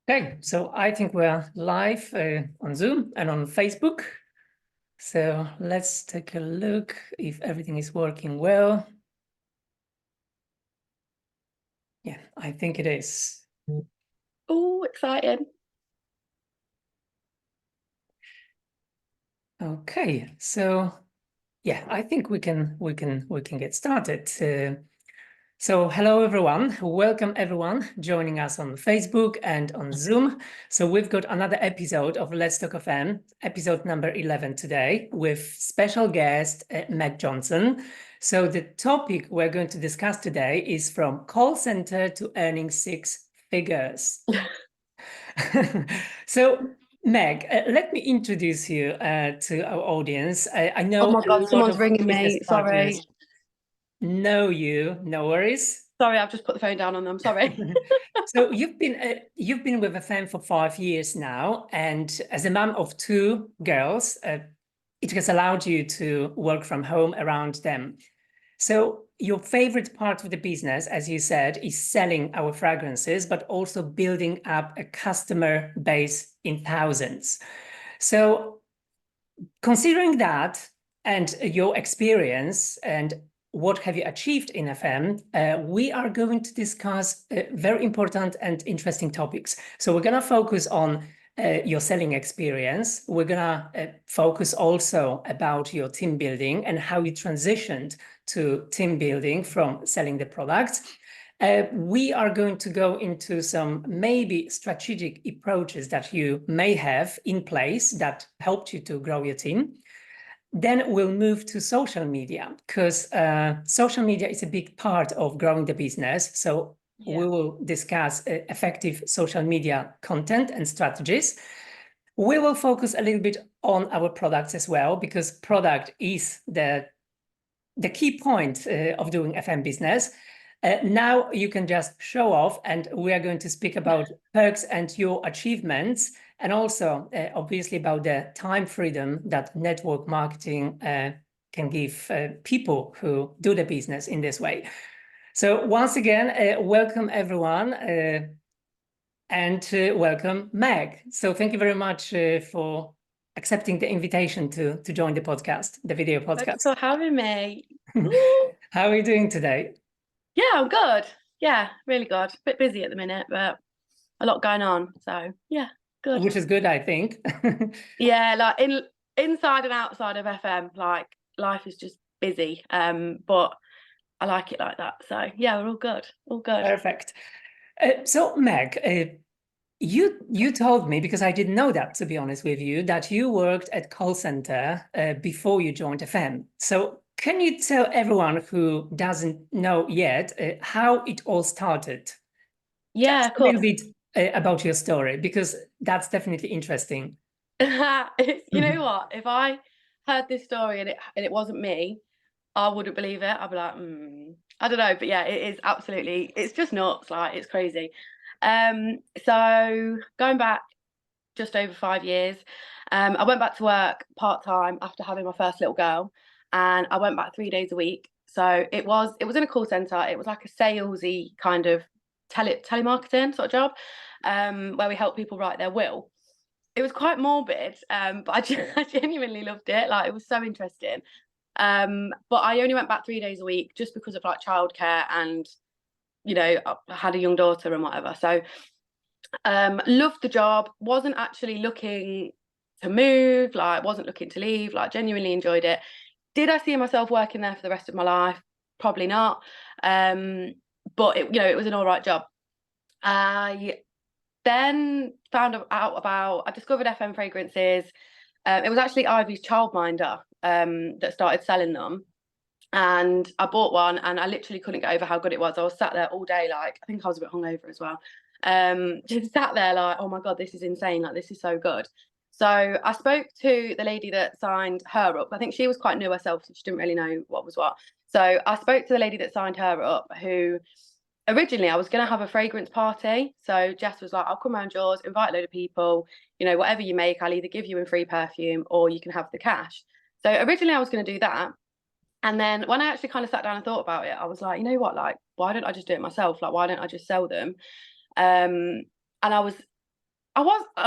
Okay, so I think we're live on Zoom and on Facebook. So let's take a look if everything is working well. Yeah, I think it is. Oh, excited. Okay, so yeah, I think we can get started. So hello everyone, welcome everyone joining us on Facebook and on Zoom. So we've got another episode of Let's Talk FM, episode number 11 today with special guest Meg Johnson. So the topic we're going to discuss today is from call center to earning six figures. So Meg, let me introduce you to our audience. I know Oh my God, someone's ringing me. Sorry. Know you, no worries. Sorry, I've just put the phone down on them. Sorry. So you've been with FM for 5 years now, and as a mom of two girls, it has allowed you to work from home around them. So your favorite part of the business, as you said, is selling our fragrances, but also building up a customer base in thousands. So considering that and your experience and what have you achieved in FM, we are going to discuss very important and interesting topics. So we're going to focus on your selling experience. We're going to focus also about your team building and how you transitioned to team building from selling the products. We are going to go into some maybe strategic approaches that you may have in place that helped you to grow your team. Then we'll move to social media because social media is a big part of growing the business. So we will discuss effective social media content and strategies. We will focus a little bit on our products as well, because product is the key point of doing FM business. Now you can just show off, and we are going to speak about perks and your achievements, and also obviously about the time freedom that network marketing can give people who do the business in this way. So once again, welcome everyone, and welcome Meg. So thank you very much for accepting the invitation to join the podcast, the video podcast. Thanks for having me. How are you doing today? Yeah, I'm good. Yeah, really good. A bit busy at the minute, but a lot going on. So yeah, good. Which is good, I think. Yeah, like inside and outside of FM, like life is just busy. But I like it like that. So yeah, we're all good. All good. Perfect. So Meg, you told me, because I didn't know that, to be honest with you, that you worked at call center before you joined FM. So can you tell everyone who doesn't know yet how it all started? Yeah, Just a little bit about your story, because that's definitely interesting. You know what? If I heard this story and it wasn't me, I wouldn't believe it. I'd be like, I don't know, but yeah, it is absolutely. It's just nuts. Like it's crazy. So going back just over 5 years, I went back to work part-time after having my first little girl, and I went back 3 days a week. So it was in a call center. It was like a salesy kind of telemarketing sort of job, where we help people write their will. It was quite morbid, but I genuinely loved it. Like it was so interesting. But I only went back 3 days a week just because of like childcare, and you know, I had a young daughter and whatever. So loved the job, wasn't actually looking to move, like wasn't looking to leave, like genuinely enjoyed it. Did I see myself working there for the rest of my life? Probably not. But it was an all right job. I then found out about, I discovered FM fragrances. It was actually Ivy's Childminder that started selling them. And I bought one, and I literally couldn't get over how good it was. I was sat there all day, like, I think I was a bit hungover as well. Just sat there like, oh my God, this is insane. Like, this is so good. So I spoke to the lady that signed her up. I think she was quite new herself, so she didn't really know what was what. So I spoke to the lady that signed her up, who originally I was going to have a fragrance party. So Jess was like, I'll come around yours, invite a load of people, whatever you make, I'll either give you a free perfume or you can have the cash. So originally I was going to do that. And then when I actually kind of sat down and thought about it, I was like, you know what, like, why don't I just do it myself? Like, why don't I just sell them? And I was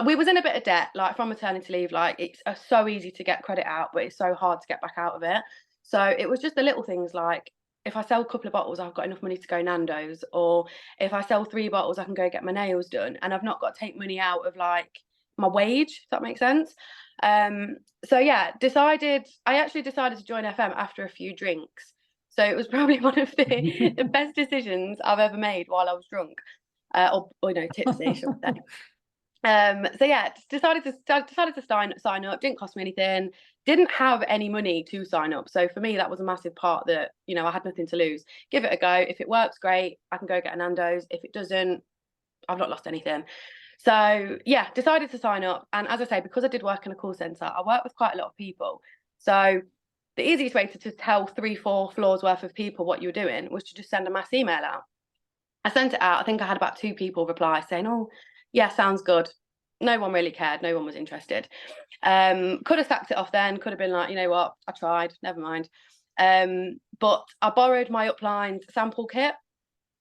we was in a bit of debt, like from maternity leave. Like it's so easy to get credit out, but it's so hard to get back out of it. So it was just the little things like, if I sell a couple of bottles, I've got enough money to go Nando's, or if I sell 3 bottles, I can go get my nails done, and I've not got to take money out of like my wage, if that makes sense. So yeah, I actually decided to join FM after a few drinks. So it was probably one of the best decisions I've ever made while I was drunk, or you know, tipsy, shall we say. So yeah, decided to sign up. Didn't cost me anything. Didn't have any money to sign up. So for me, that was a massive part that, you know, I had nothing to lose. Give it a go. If it works, great. I can go get a Nando's. If it doesn't, I've not lost anything. So yeah, decided to sign up. And as I say, because I did work in a call center, I work with quite a lot of people. So the easiest way to tell 3-4 floors worth of people what you were doing was to just send a mass email out. I sent it out. I think I had about 2 people reply saying, "Oh, yeah, sounds good." No one really cared. No one was interested. Could have sacked it off then. Could have been like, you know what, I tried. Never mind. But I borrowed my Upline's sample kit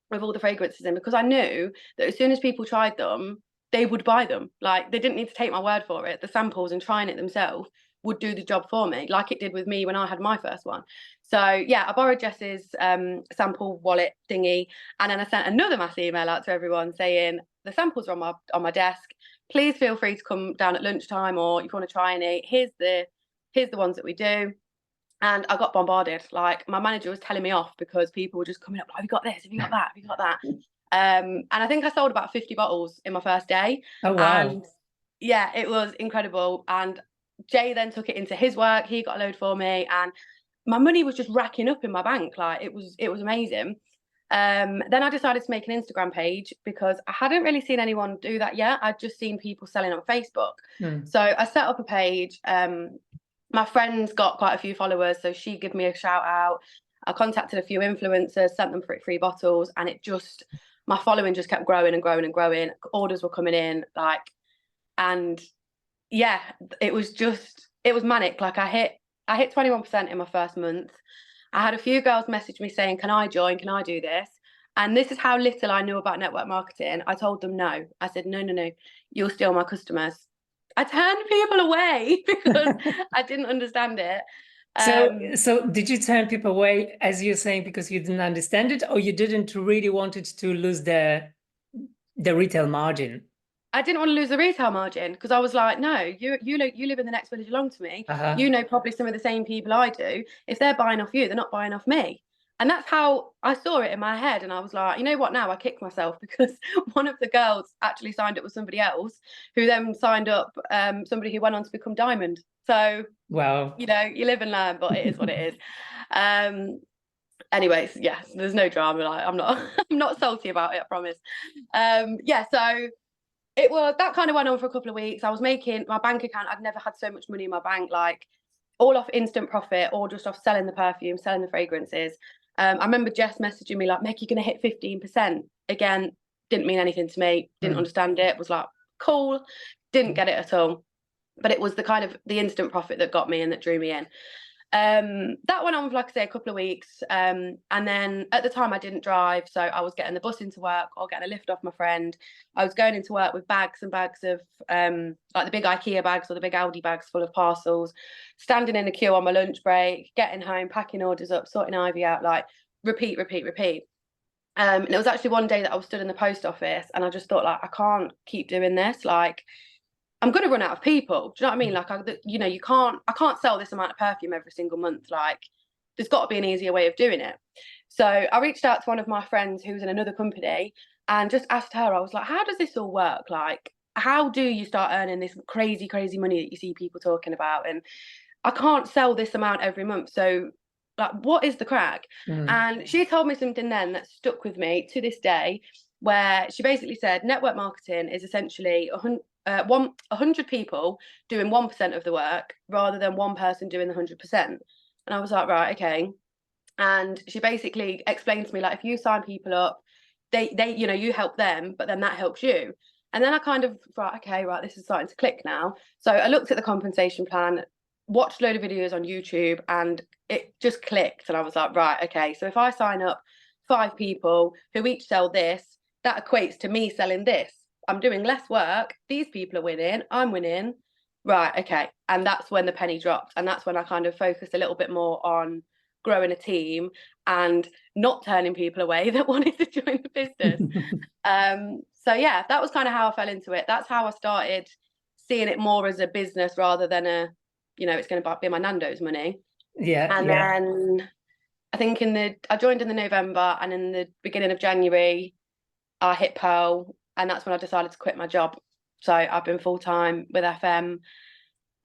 with all the fragrances in, because I knew that as soon as people tried them, they would buy them. Like, they didn't need to take my word for it. The samples and trying it themselves would do the job for me, like it did with me when I had my first one. So yeah, I borrowed Jess's sample wallet thingy, and then I sent another mass email out to everyone saying, the samples are on my desk. Please feel free to come down at lunchtime, or if you want to try any, here's the ones that we do. And I got bombarded. Like, my manager was telling me off because people were just coming up, like, have you got this? Have you got that? Have you got that? And I think I sold about 50 bottles in my first day. Oh, wow. And yeah, it was incredible. And Jay then took it into his work. He got a load for me, and my money was just racking up in my bank. Like, it was amazing. Then I decided to make an Instagram page because I hadn't really seen anyone do that yet. I'd just seen people selling on Facebook. So I set up a page. My friend's got quite a few followers, so she gave me a shout out. I contacted a few influencers, sent them free bottles, and my following just kept growing and growing and growing. Orders were coming in, like, and yeah, it was manic. Like, I hit 21% in my first month. I had a few girls message me saying, "Can I join? Can I do this?" And this is how little I knew about network marketing. I told them no. I said, no, you'll steal my customers. I turned people away because I didn't understand it. So did you turn people away, as you're saying, because you didn't understand it, or you didn't really wanted to lose the retail margin? I didn't want to lose the retail margin, because I was like, no, you live in the next village along to me. You know probably some of the same people I do. If they're buying off you, they're not buying off me. And that's how I saw it in my head. And I was like, you know what, now I kicked myself, because one of the girls actually signed up with somebody else, who then signed up somebody who went on to become Diamond. So, wow, you know, you live and learn, but it is what it is. Anyways, yes, there's no drama. Like, I'm not salty about it, I promise. Yeah, so that kind of went on for a couple of weeks. I was making my bank account. I'd never had so much money in my bank, like all off instant profit, or just off selling the perfume, selling the fragrances. I remember Jess messaging me like, "Meg, you're going to hit 15%. Again, didn't mean anything to me. Didn't understand it. Was like, cool. Didn't get it at all. But it was the instant profit that got me and that drew me in. That went on for, like I say, a couple of weeks. And then at the time I didn't drive, so I was getting the bus into work or getting a lift off my friend. I was going into work with bags and bags of like the big IKEA bags or the big Aldi bags full of parcels, standing in the queue on my lunch break, getting home, packing orders up, sorting Ivy out, like repeat. And it was actually one day that I was stood in the post office, and I just thought, like, I can't keep doing this. Like, I'm going to run out of people. Do you know what I mean? Like, I can't sell this amount of perfume every single month. Like, there's got to be an easier way of doing it. So I reached out to one of my friends who's in another company and just asked her, I was like, how does this all work? Like, how do you start earning this crazy money that you see people talking about? And I can't sell this amount every month. So, like, what is the crack? And she told me something then that stuck with me to this day, where she basically said network marketing is essentially 100 people doing 1% of the work rather than one person doing the 100%. And I was like, right, okay. And she basically explained to me, like, if you sign people up, they you know, you help them, but then that helps you. And then I kind of thought, okay, right, this is starting to click now. So I looked at the compensation plan, watched a load of videos on YouTube, and it just clicked. And I was like, right, okay, so if I sign up 5 people who each sell this, that equates to me selling this. I'm doing less work. These people are winning. I'm winning. Right. Okay. And that's when the penny dropped. And that's when I kind of focused a little bit more on growing a team and not turning people away that wanted to join the business. So yeah, that was kind of how I fell into it. That's how I started seeing it more as a business rather than a, you know, it's going to be my Nando's money. Yeah, And yeah. then I think I joined in the November, and in the beginning of January, I hit Pearl, and that's when I decided to quit my job. So I've been full time with FM,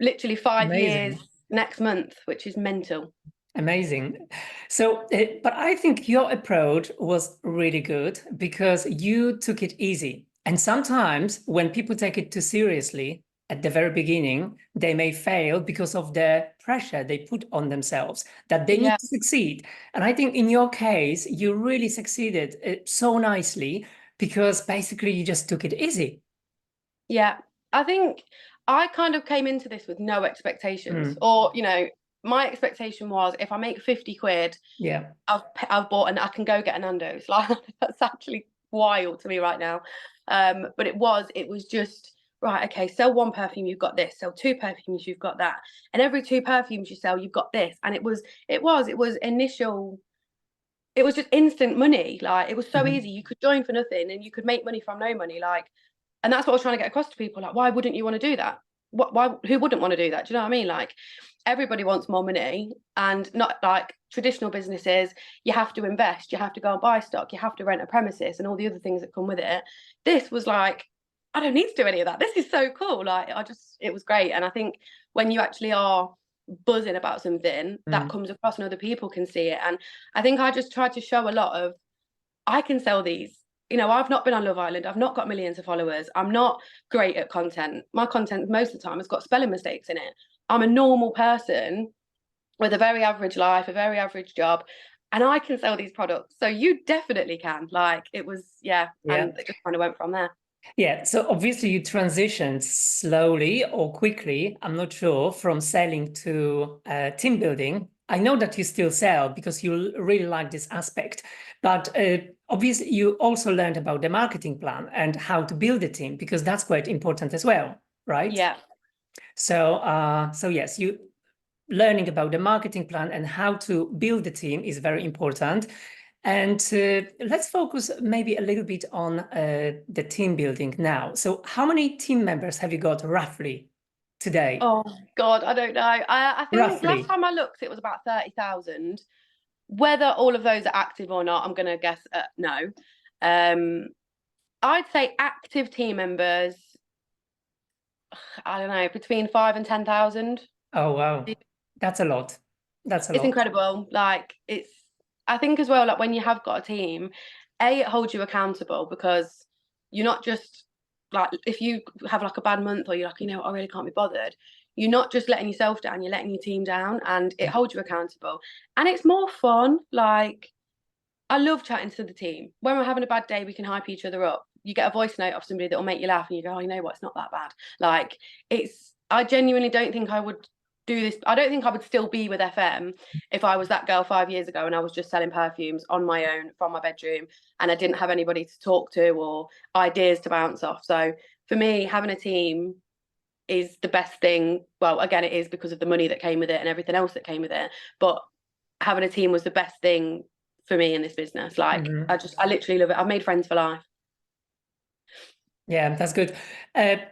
literally 5 years Amazing. next month, which is mental. Amazing. So, but I think your approach was really good because you took it easy. And sometimes when people take it too seriously at the very beginning, they may fail because of the pressure they put on themselves that they need Yeah, to succeed. And I think in your case, you really succeeded so nicely because basically you just took it easy. yeah. I think I kind of came into this with no expectations, Mm, or you know, my expectation was if I make 50 quid, yeah. I've bought and I can go get a Nando's. Like that's actually wild to me right now. But it was just right. Okay, sell one perfume, you've got this. Sell two perfumes, you've got that. And every two perfumes you sell, you've got this. And it was initial. It was just instant money. Like it was so Mhm. easy. You could join for nothing, and you could make money from no money. Like, and that's what I was trying to get across to people. Like, why wouldn't you want to do that? Why? Who wouldn't want to do that? Do you know what I mean? Like, everybody wants more money, and not like traditional businesses. You have to invest. You have to go and buy stock. You have to rent a premises, and all the other things that come with it. This was like, I don't need to do any of that. This is so cool. Like, it was great. And I think when you actually are buzzing about something, that Mm. comes across and other people can see it. And I think I just tried to show a lot of, I can sell these. You know, I've not been on Love Island. I've not got millions of followers. I'm not great at content. My content most of the time has got spelling mistakes in it. I'm a normal person with a very average life, a very average job, and I can sell these products. So you definitely can. Like it was, yeah, Yeah. and it just kind of went from there. Yeah, so obviously you transitioned slowly or quickly, I'm not sure, from selling to team building. I know that you still sell because you really like this aspect, but obviously you also learned about the marketing plan and how to build a team because that's quite important as well, right? Yeah. So yes, you learning about the marketing plan and how to build the team is very important. And let's focus maybe a little bit on the team building now. So how many team members have you got roughly today? Oh God, I don't know. I think last Roughly. time I looked, it was about 30,000. Whether all of those are active or not, I'm going to guess no. I'd say active team members, I don't know, between 5 and 10,000. Oh, wow. That's a lot. That's a It's lot. incredible. Like I think as well, like when you have got a team, it holds you accountable because you're not just like, if you have like a bad month or you're like, you know, I really can't be bothered, you're not just letting yourself down, you're letting your team down, and it Yeah. holds you accountable. And it's more fun. Like, I love chatting to the team. When we're having a bad day, we can hype each other up. You get a voice note of somebody that will make you laugh, and you go, "Oh, you know what? It's not that bad." Like, I genuinely don't think I would do this. I don't think I would still be with FM if I was that girl 5 years ago and I was just selling perfumes on my own from my bedroom and I didn't have anybody to talk to or ideas to bounce off. So for me, having a team is the best thing. Well, again, it is because of the money that came with it and everything else that came with it. But having a team was the best thing for me in this business. Like Mhm. I literally love it. I've made friends for life. Yeah, that's good.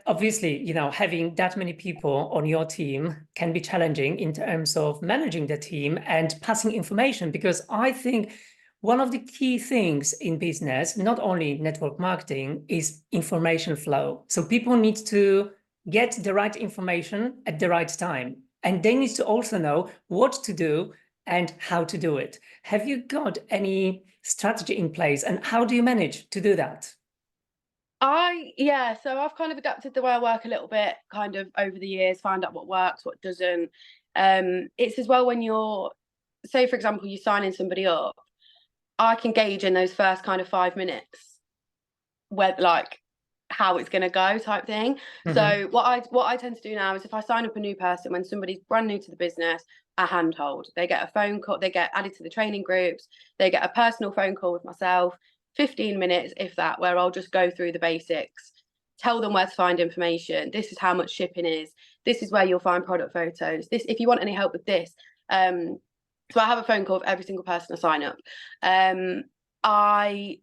Obviously, you know, having that many people on your team can be challenging in terms of managing the team and passing information, because I think one of the key things in business, not only network marketing, is information flow. So people need to get the right information at the right time, and they need to also know what to do and how to do it. Have you got any strategy in place, and how do you manage to do that? So I've kind of adapted the way I work a little bit, kind of over the years, find out what works, what doesn't. It's as well when you're, say for example, you're signing somebody up, I can gauge in those first kind of 5 minutes where like how it's going to go type thing. Mhm. So what I tend to do now is if I sign up a new person, when somebody's brand new to the business, a handhold. They get a phone call, they get added to the training groups, they get a personal phone call with myself, 15 minutes if that, where I'll just go through the basics. tell them where to find information. This is how much shipping is. This is where you'll find product photos. This, if you want any help with this. So I have a phone call with every single person I sign up. I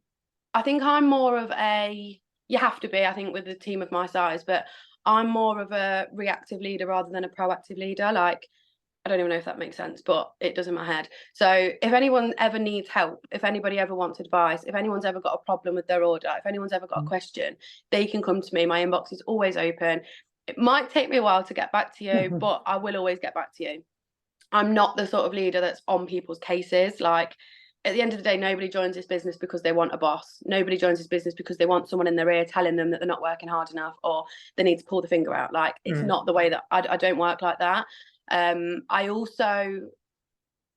think I'm more of a, you have to be, I think, with a team of my size, but I'm more of a reactive leader rather than a proactive leader. Like, I don't even know if that makes sense, but it does in my head. So if anyone ever needs help, if anybody ever wants advice, if anyone's ever got a problem with their order, if anyone's ever got a question, they can come to me. My inbox is always open. It might take me a while to get back to you, but I will always get back to you. I'm not the sort of leader that's on people's cases. Like, at the end of the day, nobody joins this business because they want a boss. Nobody joins this business because they want someone in their ear telling them that they're not working hard enough or they need to pull the finger out. Like, it's not the way that I don't work like that. I also,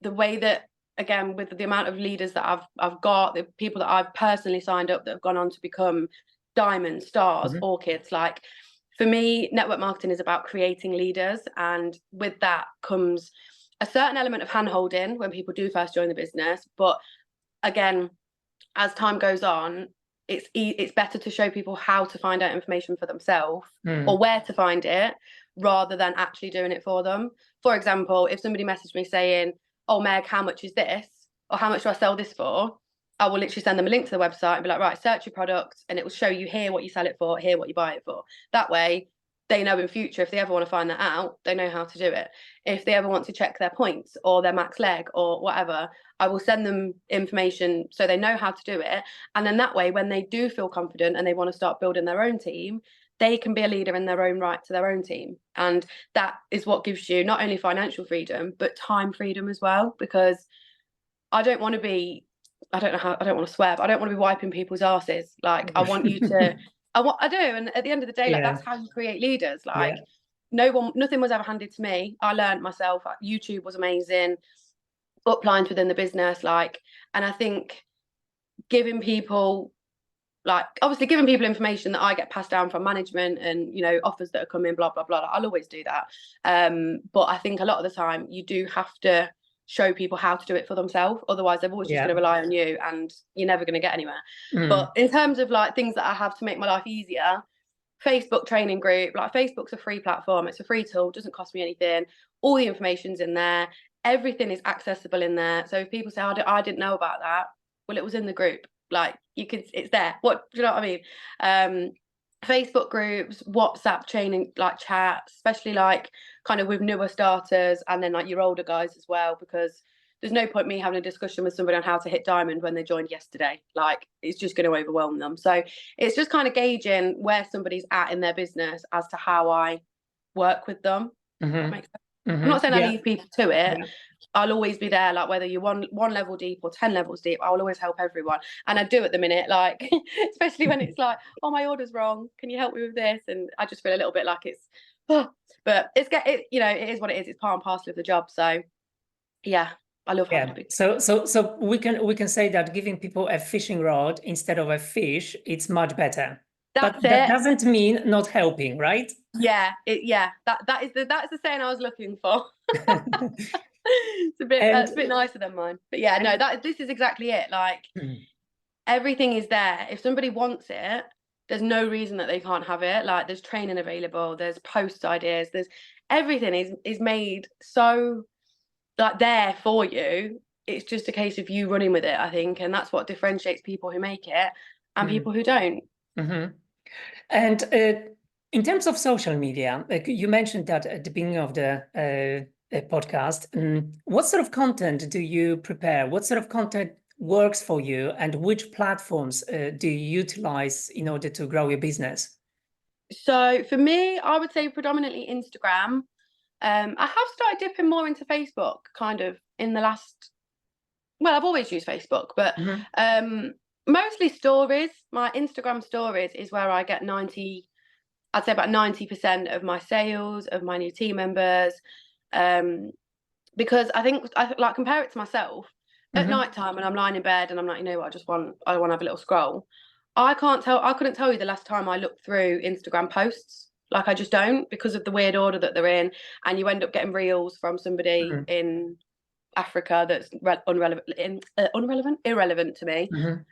the way that, again, with the amount of leaders that I've got, the people that I've personally signed up that have gone on to become diamonds, stars, orchids, like, for me, network marketing is about creating leaders. And with that comes a certain element of hand-holding when people do first join the business. But again, as time goes on, it's better to show people how to find out information for themselves or where to find it, rather than actually doing it for them. For example, if somebody messaged me saying, oh, Meg, how much is this? Or how much do I sell this for? I will literally send them a link to the website and be like, right, search your product and it will show you here what you sell it for, here what you buy it for. That way, they know in future, if they ever want to find that out, they know how to do it. If they ever want to check their points or their max leg or whatever, I will send them information so they know how to do it. And then that way, when they do feel confident and they want to start building their own team, they can be a leader in their own right to their own team. And that is what gives you not only financial freedom, but time freedom as well. Because I don't want to be, I don't want to swear, but I don't want to be wiping people's asses. Like, I want you to, I do. And at the end of the day, like, that's how you create leaders. Like, nothing was ever handed to me. I learned myself. YouTube was amazing. Uplines within the business. Like, and I think giving people, like, obviously giving people information that I get passed down from management and, you know, offers that are coming, blah, blah, blah. I'll always do that. But I think a lot of the time you do have to show people how to do it for themselves. Otherwise, they're always just going to rely on you and you're never going to get anywhere. But in terms of like things that I have to make my life easier, Facebook training group, like, Facebook's a free platform. It's a free tool, doesn't cost me anything. All the information's in there. Everything is accessible in there. So if people say, oh, I didn't know about that, well, it was in the group. Like, you could, it's there. What, do you know what I mean? Facebook groups, WhatsApp training, like chat, especially like kind of with newer starters and then like your older guys as well, because there's no point me having a discussion with somebody on how to hit diamond when they joined yesterday. Like, it's just going to overwhelm them. So it's just kind of gauging where somebody's at in their business as to how I work with them. That makes sense. I'm not saying I leave people to it. I'll always be there, like, whether you're one level deep or 10 levels deep, I will always help everyone. And I do at the minute, like, especially when it's like, oh, my order's wrong, can you help me with this? And I just feel a little bit like it's, but you know, it is what it is. It's part and parcel of the job. So yeah, I love having people. So we can say that giving people a fishing rod instead of a fish, it's much better. But that doesn't mean not helping, right? Yeah, that is the saying I was looking for. It's a bit nicer than mine, but yeah, no, this is exactly it. Like, everything is there. If somebody wants it, there's no reason that they can't have it. Like, there's training available, there's post ideas, there's everything is made so, like, there for you. It's just a case of you running with it, I think, and that's what differentiates people who make it and people who don't. And in terms of social media, like you mentioned that at the beginning of the podcast, what sort of content do you prepare? What sort of content works for you, and which platforms do you utilize in order to grow your business? So for me, I would say predominantly Instagram. I have started dipping more into Facebook kind of in the last, well, I've always used Facebook, but mostly stories. My Instagram stories is where I get I'd say about 90% of my sales, of my new team members. Because I think I like compare it to myself at night time when I'm lying in bed and I'm like, you know what, I want to have a little scroll. I couldn't tell you the last time I looked through Instagram posts. Like, I just don't, because of the weird order that they're in, and you end up getting reels from somebody in Africa that's irrelevant to me.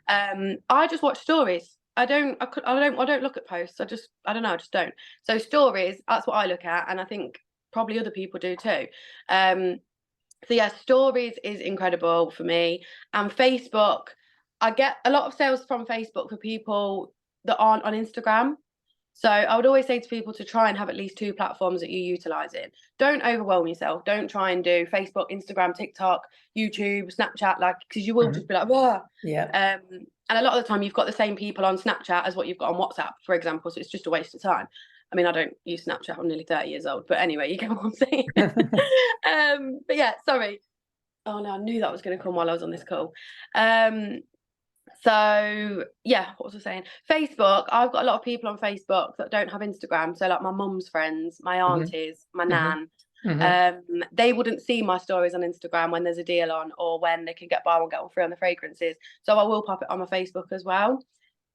I just watch stories. I don't look at posts. I don't know, I just don't. So stories, that's what I look at, and I think probably other people do too. So yeah, stories is incredible for me. And Facebook, I get a lot of sales from Facebook for people that aren't on Instagram. So I would always say to people to try and have at least 2 platforms that you're utilizing. Don't overwhelm yourself. Don't try and do Facebook, Instagram, TikTok, YouTube, Snapchat, like, because you will just be like, whoa. Yeah. And a lot of the time you've got the same people on Snapchat as what you've got on WhatsApp, for example. So it's just a waste of time. I mean, I don't use Snapchat. I'm nearly 30 years old. But anyway, you get what I'm saying. But yeah, sorry. Oh no, I knew that was going to come while I was on this call. So yeah, what was I saying? Facebook, I've got a lot of people on Facebook that don't have Instagram. So like my mum's friends, my aunties, my nan, they wouldn't see my stories on Instagram when there's a deal on, or when they can get buy one get one free on the fragrances. So I will pop it on my Facebook as well.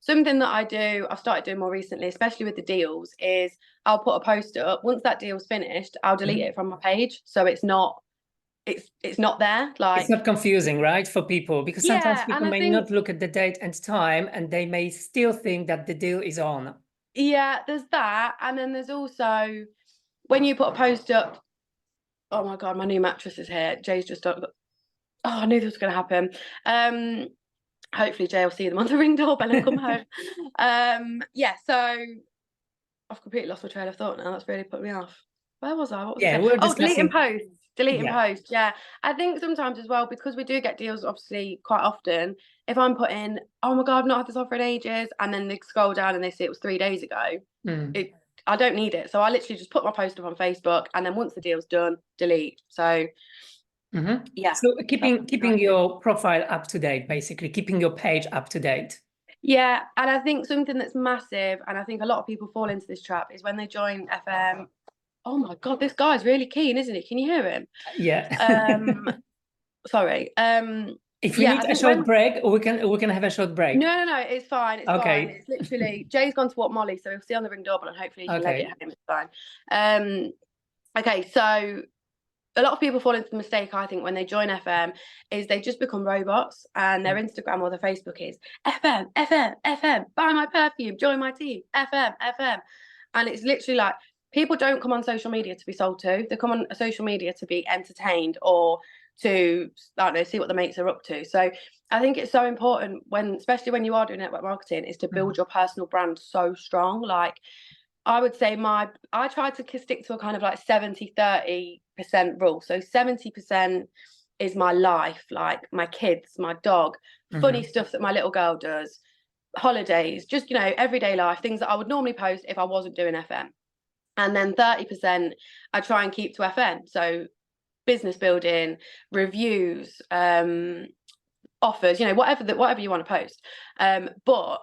Something that I've started doing more recently, especially with the deals, is I'll put a post up. Once that deal's finished, I'll delete it from my page, so it's not there. Like, it's not confusing, right, for people, because sometimes yeah, people and I may think, not look at the date and time, and they may still think that the deal is on. yeah, there's that, and then there's also when you put a post up. Oh my god, my new mattress is here. Jay's just done. Oh, I knew this was going to happen. Hopefully Jay will see them on the Ring doorbell and come home. Yeah, so I've completely lost my train of thought now. That's really put me off. Where was I? What was I saying? We're Oh, deleting discussing. posts. Deleting posts. Yeah, I think sometimes as well, because we do get deals obviously quite often. If I'm putting, oh my god, I've not had this offer in ages, and then they scroll down and they see it was 3 days ago, I don't need it. So I literally just put my post up on Facebook, and then once the deal's done, delete. So yeah. So keeping your profile up to date, basically keeping your page up to date. Yeah, and I think something that's massive, and I think a lot of people fall into this trap, is when they join FM. Oh my god, this guy's really keen, isn't he? Can you hear him? Yeah. Sorry. If we need a short break, we can have a short break. No, it's fine. It's fine. It's literally Jay's gone to walk Molly, so he'll see on the Ring doorbell, and hopefully he can leg it home. It's fine. Okay, so a lot of people fall into the mistake, I think, when they join FM, is they just become robots, and their Instagram or their Facebook is FM, FM, FM, buy my perfume, join my team, FM, FM. And it's literally like, people don't come on social media to be sold to. They come on social media to be entertained, or to, I don't know, see what the mates are up to. So I think it's so important, especially when you are doing network marketing, is to build your personal brand so strong. Like, I would say I try to stick to a kind of like 70-30% rule. So 70% is my life, like my kids, my dog, funny stuff that my little girl does, holidays, just, everyday life, things that I would normally post if I wasn't doing FM. And then 30% I try and keep to FM. So business building, reviews, offers, whatever you want to post. But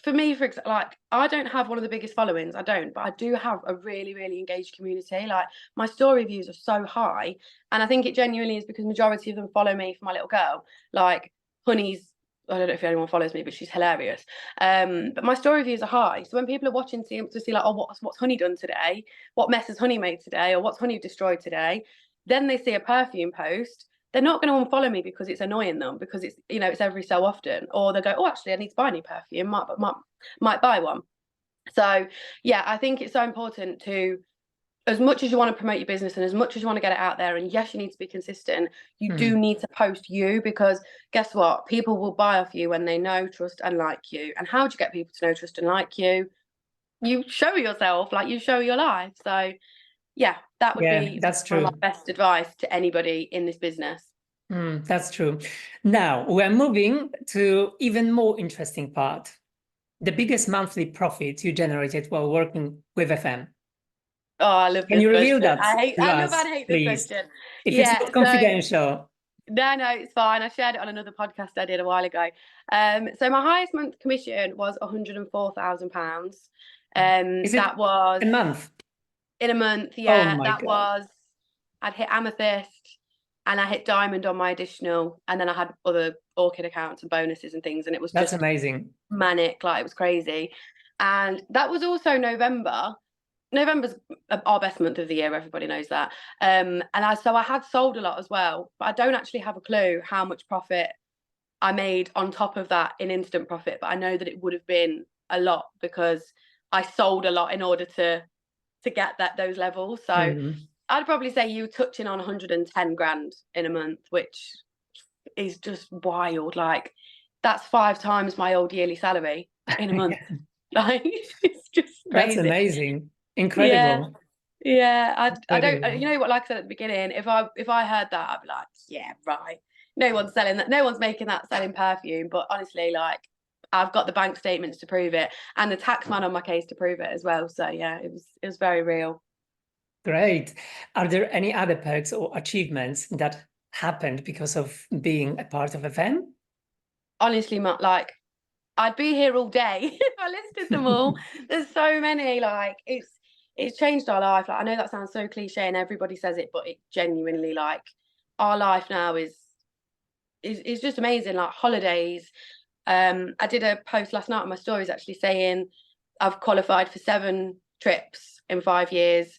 for me, for example, like, I don't have one of the biggest followings, but I do have a really, really engaged community. Like, my story views are so high, and I think it genuinely is because majority of them follow me for my little girl. Like, Honey's, I don't know if anyone follows me, but she's hilarious. But my story views are high, so when people are watching to see like, oh, what's Honey done today? What mess has Honey made today? Or what's Honey destroyed today? Then they see a perfume post. They're not going to unfollow me because it's annoying them, because it's, it's every so often, or they go, oh, actually I need to buy a new perfume, might buy one. So yeah, I think it's so important to, as much as you want to promote your business and as much as you want to get it out there, and yes, you need to be consistent, you do need to post you, because guess what, people will buy off you when they know, trust and like you. And how do you get people to know, trust and like you? You show yourself, like, you show your life. So yeah, that would be that's true. my best advice to anybody in this business. That's true. Now we're moving to even more interesting part. The biggest monthly profit you generated while working with FM. Oh, I love this question. Can you reveal that? I love and hate this question. If it's not confidential. No, it's fine. I shared it on another podcast I did a while ago. So my highest month commission was £104,000. That was a month. In a month, yeah. Oh that God. Was, I'd hit amethyst and I hit diamond on my additional, and then I had other orchid accounts and bonuses and things, and it was just amazing, manic, like, it was crazy. And that was also November. November's our best month of the year, everybody knows that. So I had sold a lot as well, but I don't actually have a clue how much profit I made on top of that in instant profit, but I know that it would have been a lot because I sold a lot in order to get those levels. So I'd probably say you were touching on 110 grand in a month, which is just wild. Like, that's 5 times my old yearly salary in a month. Like, it's just crazy. That's amazing. Incredible. Yeah. I don't, you know what, like I said at the beginning, if I heard that, I'd be like, yeah, right. No one's selling that. No one's making that selling perfume. But honestly, like, I've got the bank statements to prove it, and the tax man on my case to prove it as well. So yeah, it was very real. Great. Are there any other perks or achievements that happened because of being a part of FM? Honestly, like, I'd be here all day if I listed them all. There's so many. Like, it's changed our life. Like, I know that sounds so cliche and everybody says it, but it genuinely, like, our life now is just amazing. Like, holidays. I did a post last night on my stories actually saying I've qualified for 7 trips in 5 years.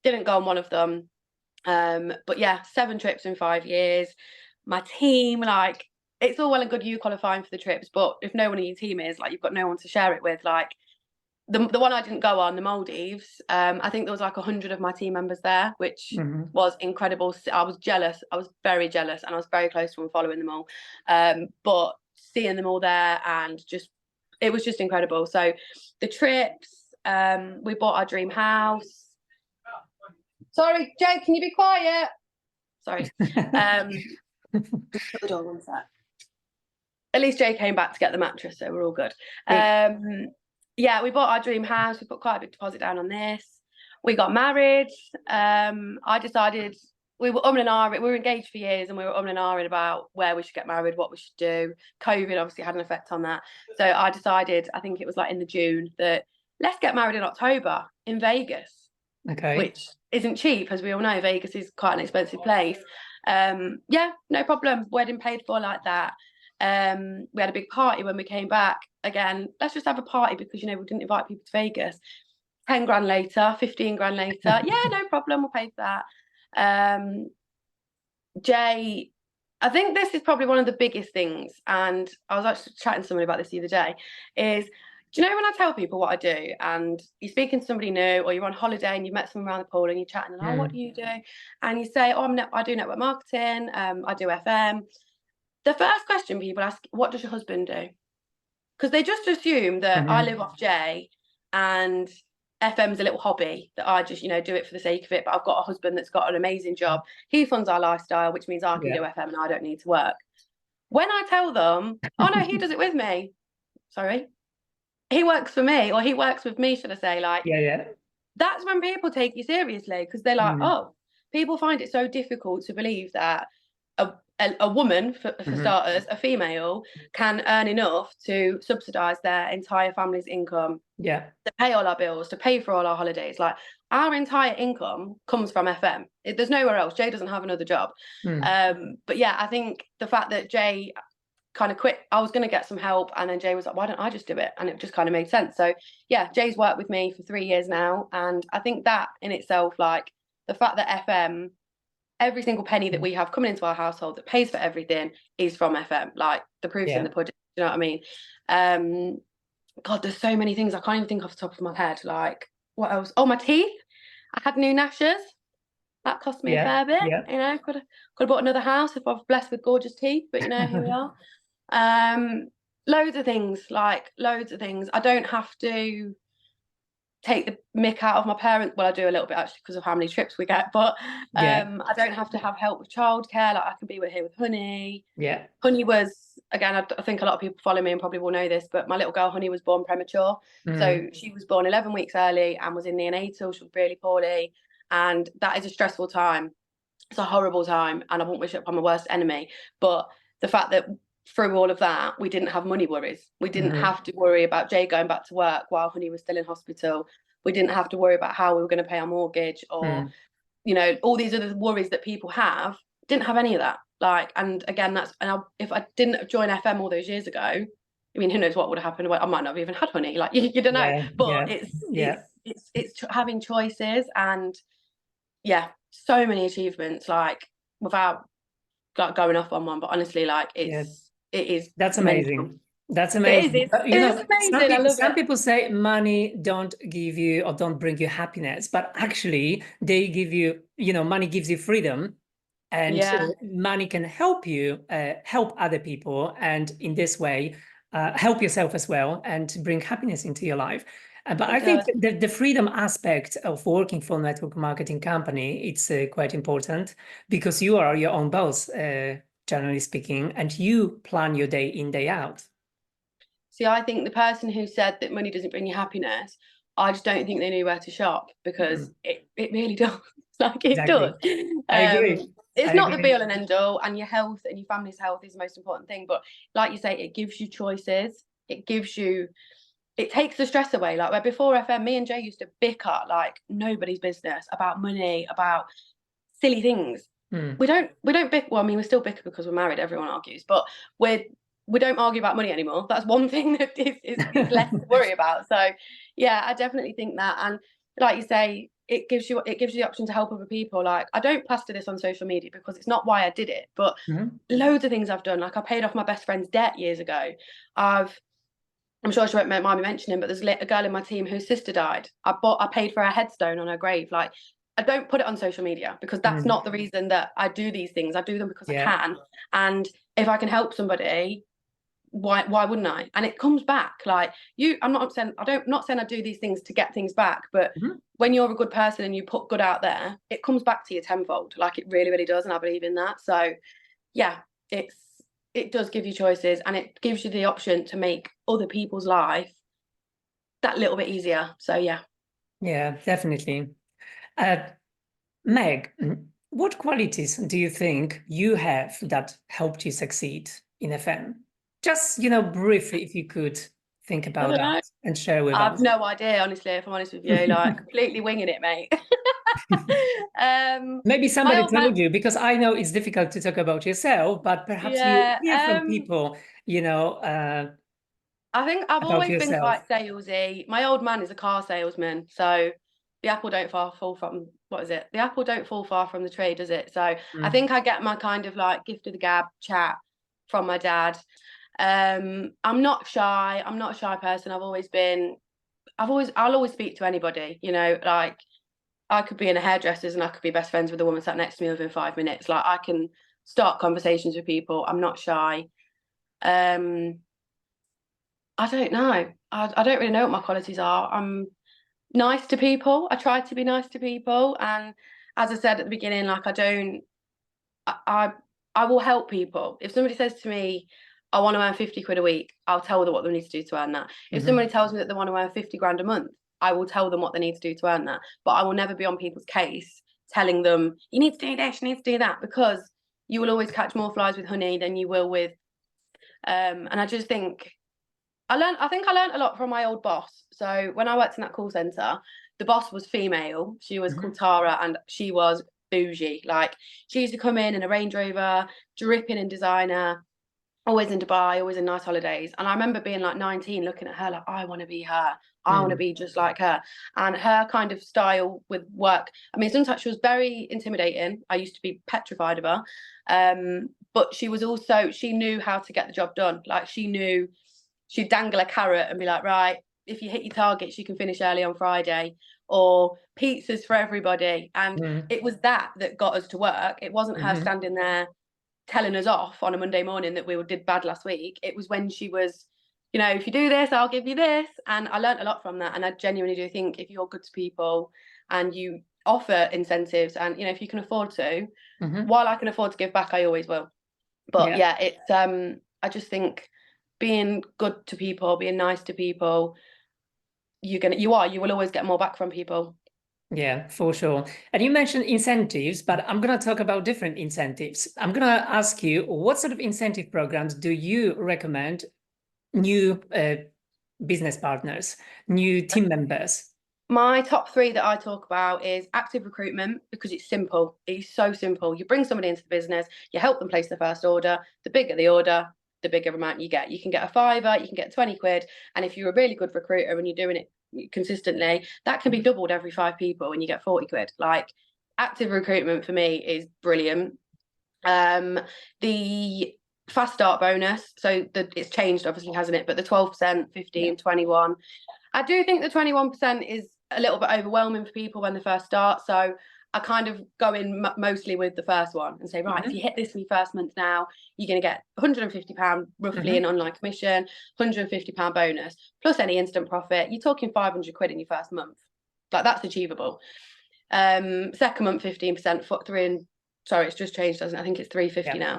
Didn't go on one of them. But yeah, 7 trips in 5 years. My team, like, it's all well and good you qualifying for the trips, but if no one in your team is, like, you've got no one to share it with. Like, the one I didn't go on, the Maldives, I think there was like 100 of my team members there, which was incredible. I was jealous. I was very jealous, and I was very close to following them all. But seeing them all there, and it was just incredible. So the trips, we bought our dream house. Sorry, Jay, can you be quiet? Sorry. Put the door on set. At least Jay came back to get the mattress, so we're all good. Yeah, we bought our dream house. We put quite a big deposit down on this. We got married. I decided, we were umming and ahhing. We were engaged for years, and we were umming and ahhing about where we should get married, what we should do. COVID obviously had an effect on that. So I decided, I think it was like in the June, that let's get married in October in Vegas. Okay. Which isn't cheap, as we all know. Vegas is quite an expensive place. Yeah, no problem. Wedding paid for like that. We had a big party when we came back. Again, let's just have a party because, you know, we didn't invite people to Vegas. 10 grand later, 15 grand later. Yeah, no problem. We'll pay for that. Jay, I think this is probably one of the biggest things. And I was actually chatting to somebody about this the other day, is, do you know when I tell people what I do, and you're speaking to somebody new, or you're on holiday and you've met someone around the pool and you're chatting, and oh, what do you do? And you say, oh, I do network marketing, I do FM. The first question people ask, what does your husband do? Because they just assume that I live off Jay and FM's a little hobby that I just, you know, do it for the sake of it. But I've got a husband that's got an amazing job. He funds our lifestyle, which means I can do FM and I don't need to work. When I tell them, oh no, he does it with me. Sorry. He works for me, or he works with me, should I say? Like, that's when people take you seriously, because they're like, oh, people find it so difficult to believe that a woman, for starters, a female, can earn enough to subsidise their entire family's income, to pay all our bills, to pay for all our holidays. Like, our entire income comes from FM. There's nowhere else. Jay doesn't have another job. But yeah, I think the fact that Jay kind of quit, I was going to get some help, and then Jay was like, why don't I just do it? And it just kind of made sense. So yeah, Jay's worked with me for 3 years now, and I think that in itself, like, the fact that FM, every single penny that we have coming into our household that pays for everything is from FM. Like, the proof's in the pudding. You know what I mean? God, there's so many things I can't even think off the top of my head. Like, what else? Oh, my teeth. I had new gnashers. That cost me a fair bit. You know, could have bought another house if I was blessed with gorgeous teeth, but you know, here we are. Loads of things, like, loads of things. I don't have to take the mick out of my parents. Well, I do a little bit, actually, because of how many trips we get, but I don't have to have help with childcare. Like, I can be here with Honey. Honey was, again, I think a lot of people follow me and probably will know this, but my little girl Honey was born premature. So she was born 11 weeks early and was in neonatal. She was really poorly, and that is a stressful time. It's a horrible time, and I won't wish it upon my worst enemy. But the fact that through all of that, we didn't have money worries. We didn't have to worry about Jay going back to work while Honey was still in hospital. We didn't have to worry about how we were going to pay our mortgage, or, you know, all these other worries that people have. Didn't have any of that. Like, and again, if I didn't join FM all those years ago, I mean, who knows what would have happened? I might not have even had Honey. Like, you don't know. But it's having choices, and so many achievements. Like, without going off on one, but honestly, like, it's it is That's mental. amazing. That's It amazing. is. But, It's amazing. I love some it. people say money don't give you or don't bring you happiness, but actually they give you, money gives you freedom, and Yeah. money can help you help other people, and in this way help yourself as well, and bring happiness into your life. But It I think does. the freedom aspect of working for a network marketing company, it's quite important, because you are your own boss, generally speaking, and you plan your day in, day out. See, I think the person who said that money doesn't bring you happiness, I just don't think they knew where to shop, because it really does. Like, it Exactly. does. I agree. It's I not the agree. be all and end all, and your health and your family's health is the most important thing. But like you say, it gives you choices. It takes the stress away. Like, where before FM, me and Jay used to bicker like nobody's business about money, about silly things. We don't bicker. Well, I mean, we still bicker because we're married. Everyone argues, but we don't argue about money anymore. That's one thing that is less to worry about. So yeah, I definitely think that. And like you say, it gives you the option to help other people. Like, I don't plaster this on social media because it's not why I did it, but loads of things I've done. Like, I paid off my best friend's debt years ago. I'm sure she won't mind me mentioning, but there's a girl in my team whose sister died. I paid for her headstone on her grave. Like, I don't put it on social media because that's not the reason that I do these things. I do them because I can. And if I can help somebody, why wouldn't I? And it comes back. Like, I'm not saying I do these things to get things back, but when you're a good person and you put good out there, it comes back to you tenfold. Like, it really, really does. And I believe in that. So yeah, it does give you choices, and it gives you the option to make other people's life that little bit easier. So yeah. Yeah, definitely. Meg, what qualities do you think you have that helped you succeed in FM? Just, briefly, if you could think I about don't know. that and share with I've us. no idea, honestly, if I'm honest with you. Like, completely winging it, mate. Maybe My somebody old man. told you, because I know it's difficult to talk about yourself, but perhaps you hear from Yeah. people, I think I've about always been yourself. quite salesy. My old man is a car salesman, so the apple don't fall from what is it? The apple don't fall far from the tree, does it? So I think I get my kind of like gift of the gab chat from my dad. I'm not shy. I'm not a shy person. I'll always speak to anybody, like, I could be in a hairdresser's and I could be best friends with a woman sat next to me within 5 minutes. Like, I can start conversations with people. I'm not shy. I don't know. I don't really know what my qualities are. I'm nice to people. I try to be nice to people. And as I said at the beginning, like, I will help people. If somebody says to me, I want to earn 50 quid a week, I'll tell them what they need to do to earn that. If somebody tells me that they want to earn 50 grand a month, I will tell them what they need to do to earn that. But I will never be on people's case telling them, you need to do this, you need to do that, because you will always catch more flies with honey than you will with. And I just think I think I learned a lot from my old boss. So when I worked in that call center, the boss was female. She was called Tara, and she was bougie. Like, she used to come in a Range Rover, dripping in designer, always in Dubai, always in nice holidays. And I remember being like 19, looking at her like, I want to be her. I want to be just like her. And her kind of style with work, I mean, sometimes she was very intimidating. I used to be petrified of her. But she knew how to get the job done. Like, she'd dangle a carrot and be like, right, if you hit your targets, you can finish early on Friday, or pizzas for everybody. And it was that got us to work. It wasn't her standing there telling us off on a Monday morning that we did bad last week. It was when she was, if you do this, I'll give you this. And I learned a lot from that. And I genuinely do think if you're good to people and you offer incentives, and, if you can afford to, while I can afford to give back, I always will. But yeah, it's, I just think being good to people, being nice to people, you will always get more back from people. Yeah, for sure. And you mentioned incentives, but I'm going to talk about different incentives. I'm going to ask you, what sort of incentive programs do you recommend new business partners, new team members? My top 3 that I talk about is active recruitment, because it's simple. It's so simple. You bring somebody into the business, you help them place the first order. The bigger the order, the bigger amount you get. You can get a £5, you can get 20 quid. And if you're a really good recruiter and you're doing it consistently, that can be doubled every 5 people and you get 40 quid. Like, active recruitment for me is brilliant. The fast start bonus. So it's changed, obviously, hasn't it? But the 12%, 15, 21. I do think the 21% is a little bit overwhelming for people when they first start. So I kind of go in mostly with the first one and say, right, if you hit this in your first month now, you're going to get £150 roughly in online commission, £150 bonus, plus any instant profit. You're talking 500 quid in your first month. Like, that's achievable. Second month, 15%, sorry, it's just changed, doesn't it? I think it's 350 now.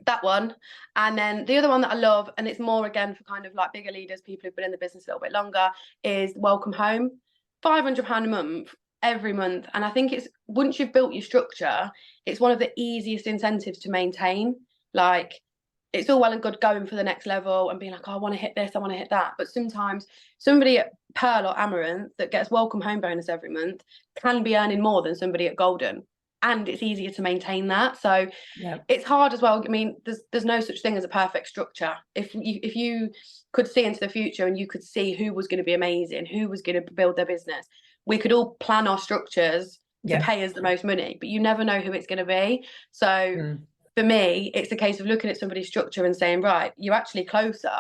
That one. And then the other one that I love, and it's more again for kind of like bigger leaders, people who've been in the business a little bit longer, is Welcome Home. £500 a month every month. And I think it's, once you've built your structure, it's one of the easiest incentives to maintain. Like, it's all well and good going for the next level and being like, oh, I want to hit this, I want to hit that. But sometimes somebody at Pearl or Amaranth that gets Welcome Home bonus every month can be earning more than somebody at Golden. And it's easier to maintain that. So it's hard as well. I mean, there's no such thing as a perfect structure. If you could see into the future and you could see who was going to be amazing, who was going to build their business, we could all plan our structures to pay us the most money, but you never know who it's going to be. So for me, it's a case of looking at somebody's structure and saying, right, you're actually closer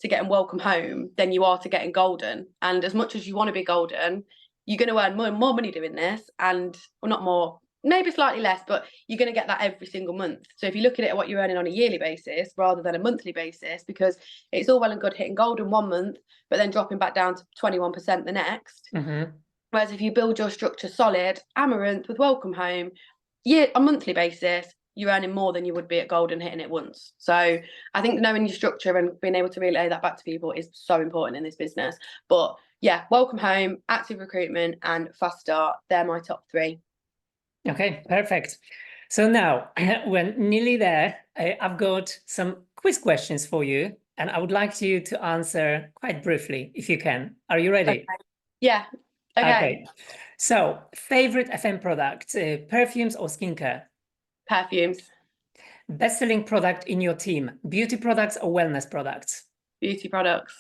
to getting Welcome Home than you are to getting Golden. And as much as you want to be Golden, you're going to earn more money doing this, and well, not more, maybe slightly less, but you're going to get that every single month. So if you look at it at what you're earning on a yearly basis rather than a monthly basis, because it's all well and good hitting Golden 1 month, but then dropping back down to 21% the next. Whereas if you build your structure solid, Amaranth with Welcome Home, a monthly basis, you're earning more than you would be at Golden hitting it once. So I think knowing your structure and being able to relay that back to people is so important in this business. But yeah, Welcome Home, Active Recruitment, and Fast Start, they're my top 3. Okay, perfect. So now we're nearly there. I've got some quiz questions for you, and I would like you to answer quite briefly, if you can. Are you ready? Okay. Yeah. Okay. So, favorite FM product, perfumes or skincare? Perfumes. Best-selling product in your team, beauty products or wellness products? Beauty products.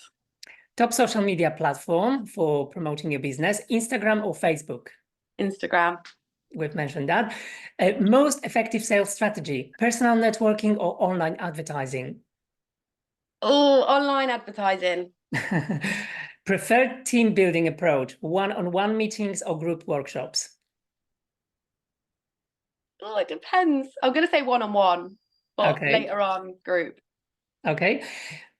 Top social media platform for promoting your business, Instagram or Facebook? Instagram. We've mentioned that. Most effective sales strategy, personal networking or online advertising? Oh, online advertising. Preferred team building approach, one-on-one meetings or group workshops? Oh, it depends. I'm going to say one-on-one, but Okay. later on, group. Okay.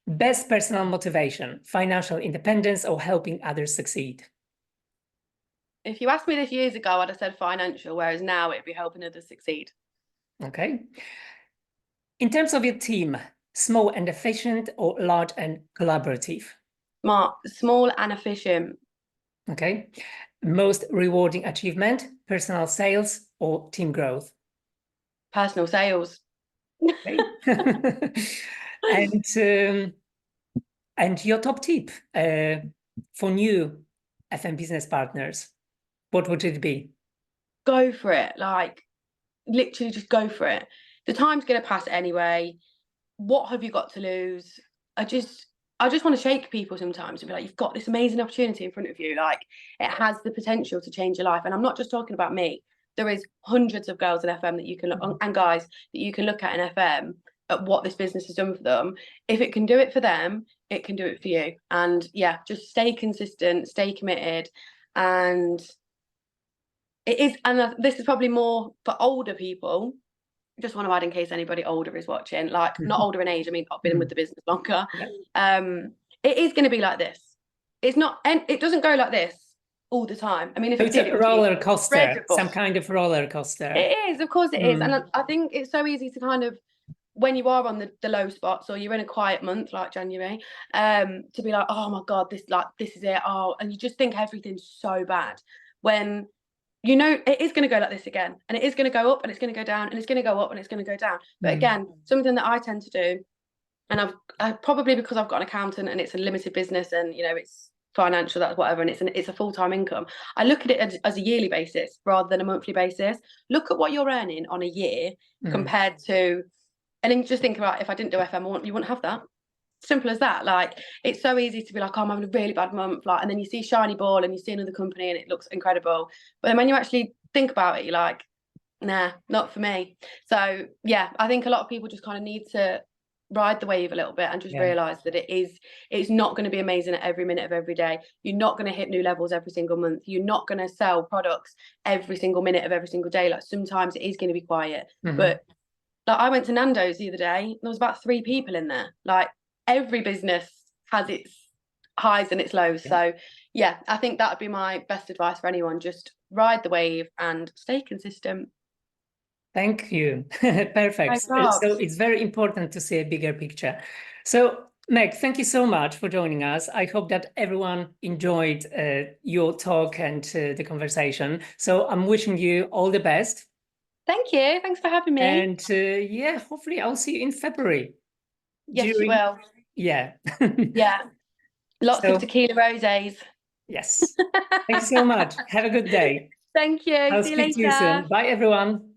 Best personal motivation, financial independence or helping others succeed? If you asked me this years ago, I'd have said financial, whereas now it'd be helping others succeed. Okay. In terms of your team, small and efficient or large and collaborative? Small and efficient. Okay. Most rewarding achievement, personal sales or team growth? Personal sales. Okay. And your top tip for new FM business partners, what would it be? Go for it. Like, literally just go for it. The time's going to pass anyway. What have you got to lose? I just want to shake people sometimes and be like, you've got this amazing opportunity in front of you. Like, it has the potential to change your life. And I'm not just talking about me. There is hundreds of girls in FM that you can and guys that you can look at in FM at what this business has done for them. If it can do it for them, it can do it for you. And yeah, just stay consistent, stay committed. And it is, and this is probably more for older people. Just want to add, in case anybody older is watching, like not older in age, I mean, I've been with the business longer. It is going to be like this. It's not, and it doesn't go like this all the time. I mean, if it's it did, a roller coaster, some kind of roller coaster. It is, of course it is. And I think it's so easy to kind of, when you are on the low spots or you're in a quiet month like January, to be like, oh my God, this is it. Oh, and you just think everything's so bad, when you know it is going to go like this again, and it is going to go up and it's going to go down and it's going to go up and it's going to go down. But again, something that I tend to do, and I've probably, because I've got an accountant and it's a limited business and you know it's financial, that's whatever, and it's a full-time income. I look at it as a yearly basis rather than a monthly basis. Look at what you're earning on a year compared to, and then just think about, if I didn't do FM, you wouldn't have that. Simple as that. Like, it's so easy to be like, oh, I'm having a really bad month, like, and then you see shiny ball and you see another company and it looks incredible, but then when you actually think about it, you're like, nah, not for me. So yeah, I think a lot of people just kind of need to ride the wave a little bit and just Yeah. realize that it's not going to be amazing at every minute of every day. You're not going to hit new levels every single month. You're not going to sell products every single minute of every single day. Like sometimes it is going to be quiet. Mhm. But like I went to Nando's the other day, there was about 3 people in there. Like every business has its highs and its lows. Yeah. So yeah, I think that would be my best advice for anyone. Just ride the wave and stay consistent. Thank you. Perfect. No So probs. it's very important to see a bigger picture. So Meg, thank you so much for joining us. I hope that everyone enjoyed your talk and the conversation. So I'm wishing you all the best. Thank you. Thanks for having me. And yeah, hopefully I'll see you in February. Yes, you will. Yeah. Yeah. Lots So, of tequila roses. yes. Thank you so much. Have a good day. Thank you. I'll See you speak to you soon. later. Bye, everyone.